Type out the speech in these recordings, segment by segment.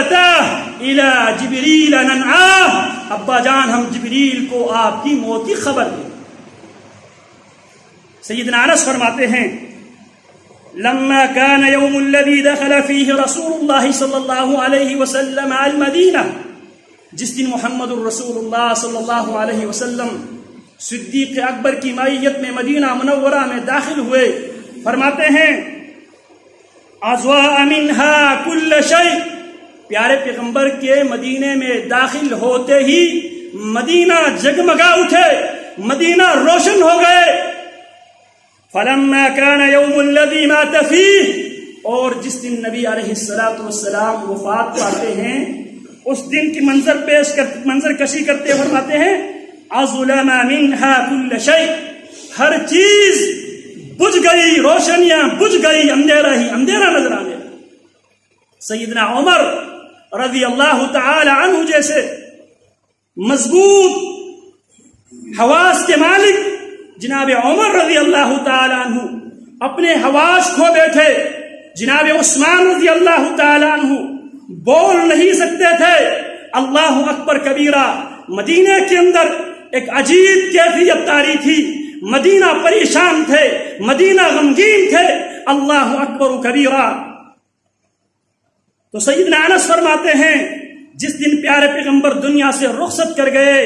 ابتاه الى جبریل ننعاه، ابا جان ہم جبریل کو آپ کی موت کی خبر دیں۔ سیدنا انس فرماتے ہیں لما كان يوم الذي دخل فيه رسول الله صلی اللہ علیہ وسلم المدینہ، جس دن محمد الرسول اللہ صلی اللہ علیہ وسلم صدیق اکبر کی معیت میں مدینہ منورہ میں داخل ہوئے، فرماتے ہیں اضواء منها كل شيء، پیارے پیغمبر کے مدینے میں داخل ہوتے ہی مدینہ جگمگا اٹھے، مدینہ روشن ہو گئے۔ فلما كان يوم الذي مات فيه، اور جس دن نبی علیہ الصلوۃ والسلام وفات پاتے ہیں اس دن کی منظر کشی کرتے فرماتے ہیں اظلم منها كل شيء، ہر چیز بجھ گئی، روشنیاں بجھ گئی، اندھیرا ہی اندھیرا نظر آنے لگا۔ سیدنا عمر رضی اللہ تعالی عنہ جیسے مضبوط حواس کے مالک جناب عمر رضی اللہ تعالی عنہ اپنے حواس کھو بیٹھے، جناب عثمان رضی اللہ تعالی عنہ بول نہیں سکتے تھے، اللہ اکبر کبیرہ۔ مدینہ کے اندر ایک عجیب کیفیت طاری تھی، مدینہ پریشان تھے، مدینہ غمگین تھے، اللہ اکبر کبیرہ۔ تو سیدنا انس فرماتے ہیں جس دن پیارے پیغمبر دنیا سے رخصت کر گئے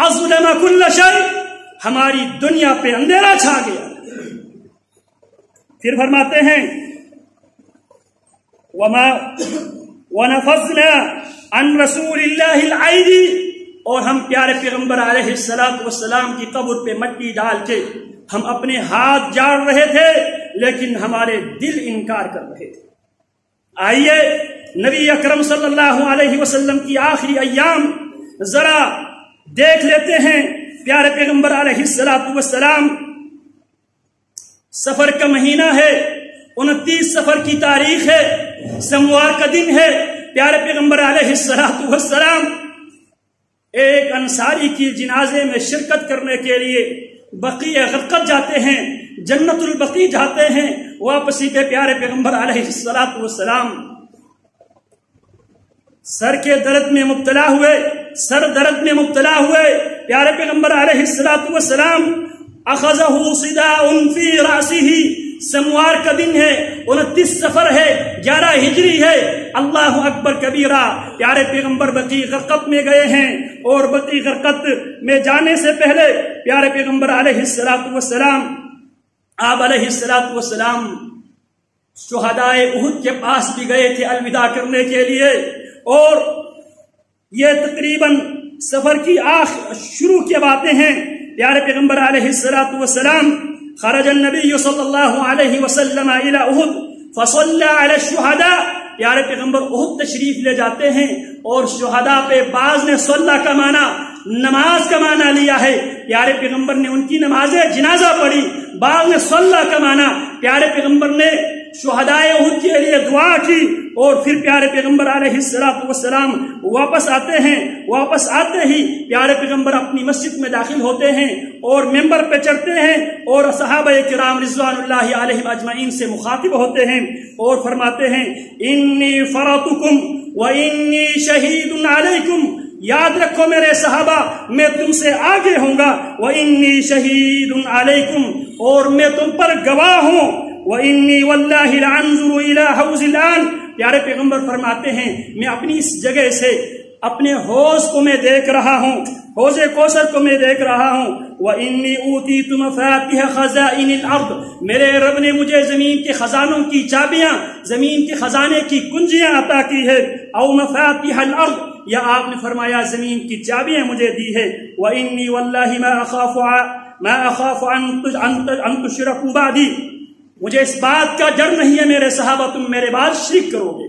اظلم کل شیء، ہماری دنیا پہ اندھیرا چھا گیا۔ پھر فرماتے ہیں وما ونفضنا عن رسول اللہ العیدی، اور ہم پیارے پیغمبر علیہ الصلوۃ والسلام کی قبر پہ مٹی ڈال کے ہم اپنے ہاتھ جاڑ رہے تھے، لیکن ہمارے دل انکار کر رہے تھے۔ آئیے نبی اکرم صلی اللہ علیہ وسلم کی آخری ایام ذرا دیکھ لیتے ہیں۔ پیارے پیغمبر علیہ الصلوۃ والسلام، سفر کا مہینہ ہے، 29 سفر کی تاریخ ہے، سموار کا دن ہے۔ پیارے پیغمبر علیہ الصلوۃ والسلام ایک انصاری کی جنازے میں شرکت کرنے کے لیے بقیع غرقد جاتے ہیں، جنت البقیع جاتے ہیں۔ واپسی پہ پیارے پیغمبر علیہ الصلوۃ والسلام سر کے درد میں مبتلا ہوئے، سر درد میں مبتلا ہوئے۔ پیارے پیغمبر علیہ الصلوۃ والسلام اخذہ صداع فی رأسہ، سموار کا دن ہے، 29 سفر ہے، 11 ہجری ہے، اللہ اکبر کبیرہ۔ پیارے پیغمبر بقیع غرقد میں گئے ہیں، اور بقیع غرقد میں جانے سے پہلے پیارے پیغمبر علیہ الصلوۃ والسلام، آپ علیہ الصلوۃ والسلام شہدائے احد کے پاس بھی گئے تھے الوداع کرنے کے لیے۔ اور یہ تقریباً سفر کی شروع کی باتیں ہیں۔ پیارے پیغمبر علیہ الصلوۃ والسلام خرج النبی صلی اللہ علیہ وسلم الى احد فصلى على الشہداء، پیارے پیغمبر احد تشریف لے جاتے ہیں اور شہداء پہ بعض نے صلی کا معنی نماز کا معنی لیا ہے، پیارے پیغمبر نے ان کی نماز جنازہ پڑھی، بعض نے صلی کا معنی، پیارے پیغمبر نے شہدائے احد کے لیے دعا کی۔ اور پھر پیارے پیغمبر علیہ الصلوۃ والسلام واپس آتے ہیں، واپس آتے ہی پیارے پیغمبر اپنی مسجد میں داخل ہوتے ہیں اور ممبر پہ چڑھتے ہیں اور صحابہ کرام رضوان اللہ علیہم اجمعین سے مخاطب ہوتے ہیں اور فرماتے ہیں انی فرطکم و انی شہید علیکم، یاد رکھو میرے صحابہ میں تم سے آگے ہوں گا، وَإِنِّي شَهِيدٌ عَلَيْكُمْ، اور میں تم پر گواہ ہوں، وَإِنِّي وَاللَّهِ لَعَنْظُرُ إِلَىٰ حَوْضِ الْآن، پیارے پیغمبر فرماتے ہیں میں اپنی اس جگہ سے اپنے حوض کو میں دیکھ رہا ہوں، حوض کوثر کو میں دیکھ رہا ہوں، وَإِنِّي أُوتِيتُ مَفَاتِحَ خَزَائِنِ الْأَرْضِ، میرے رب نے مجھے زمین کے خزانوں کی چابیاں، زمین کے خزانے کی کنجیاں عطا کی ہے، او مفاتیح الارض، یا آپ نے فرمایا زمین کی چابیاں مجھے دی ہے، وَإِنِّي وَاللَّهِ مَا أَخَافُ أَن تُشْرَكُوا بَعْدِي، مجھے اس بات کا ڈر نہیں ہے میرے صحابہ تم میرے بعد شرک کرو گے،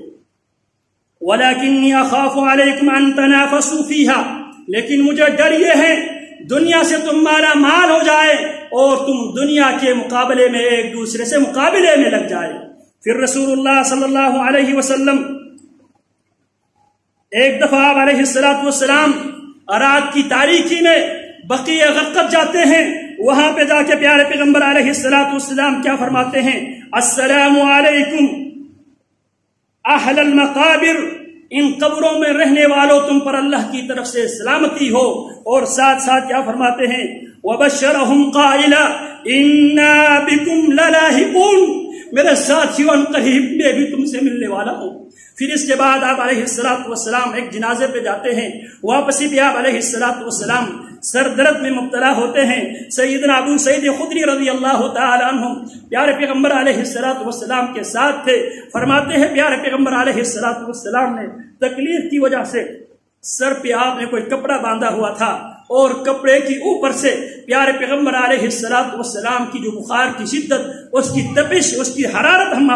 وَلَكِنِّي أَخَافُ عَلَيْكُمْ أَن تَنَافَسُوا فِيهَا، لیکن مجھے ڈر یہ ہے دنیا سے تم مالا مال ہو جائے اور تم دنیا کے مقابلے میں ایک دوسرے سے مقابلے میں لگ جائے۔ پھر رسول اللہ صلی اللہ علیہ وسلم ایک دفعہ آپ علیہ السلام رات کی تاریکی میں بقیع غرقد جاتے ہیں، وہاں پہ جا کے پیارے پیغمبر علیہ السلام کیا فرماتے ہیں، السلام علیکم اہل المقابر، ان قبروں میں رہنے والوں تم پر اللہ کی طرف سے سلامتی ہو. اور ساتھ ساتھ کیا فرماتے ہیں؟ وَبَشَّرَهُمْ قَائِلًا إِنَّا بِكُمْ لَلَاحِقُونَ، میرے ساتھیوں ان قریب میں بھی تم سے ملنے والا ہوں. پھر اس کے بعد آپ علیہ السلام ایک جنازے پہ جاتے ہیں. واپسی بھی آپ علیہ السلام سر درد میں مبتلا ہوتے ہیں. سیدنا ابو سعید خدری رضی اللہ تعالی عنہ پیارے پیغمبر علیہ السلام کے ساتھ تھے. فرماتے ہیں پیارے پیغمبر علیہ السلام نے تکلیف کی وجہ سے سر پہ آپ نے کوئی کپڑا باندھا ہوا تھا، اور کپڑے کی اوپر سے پیارے پیغمبر علیہ السلام کی جو بخار کی شدت، اس کی تپش، اس کی حرارت ہم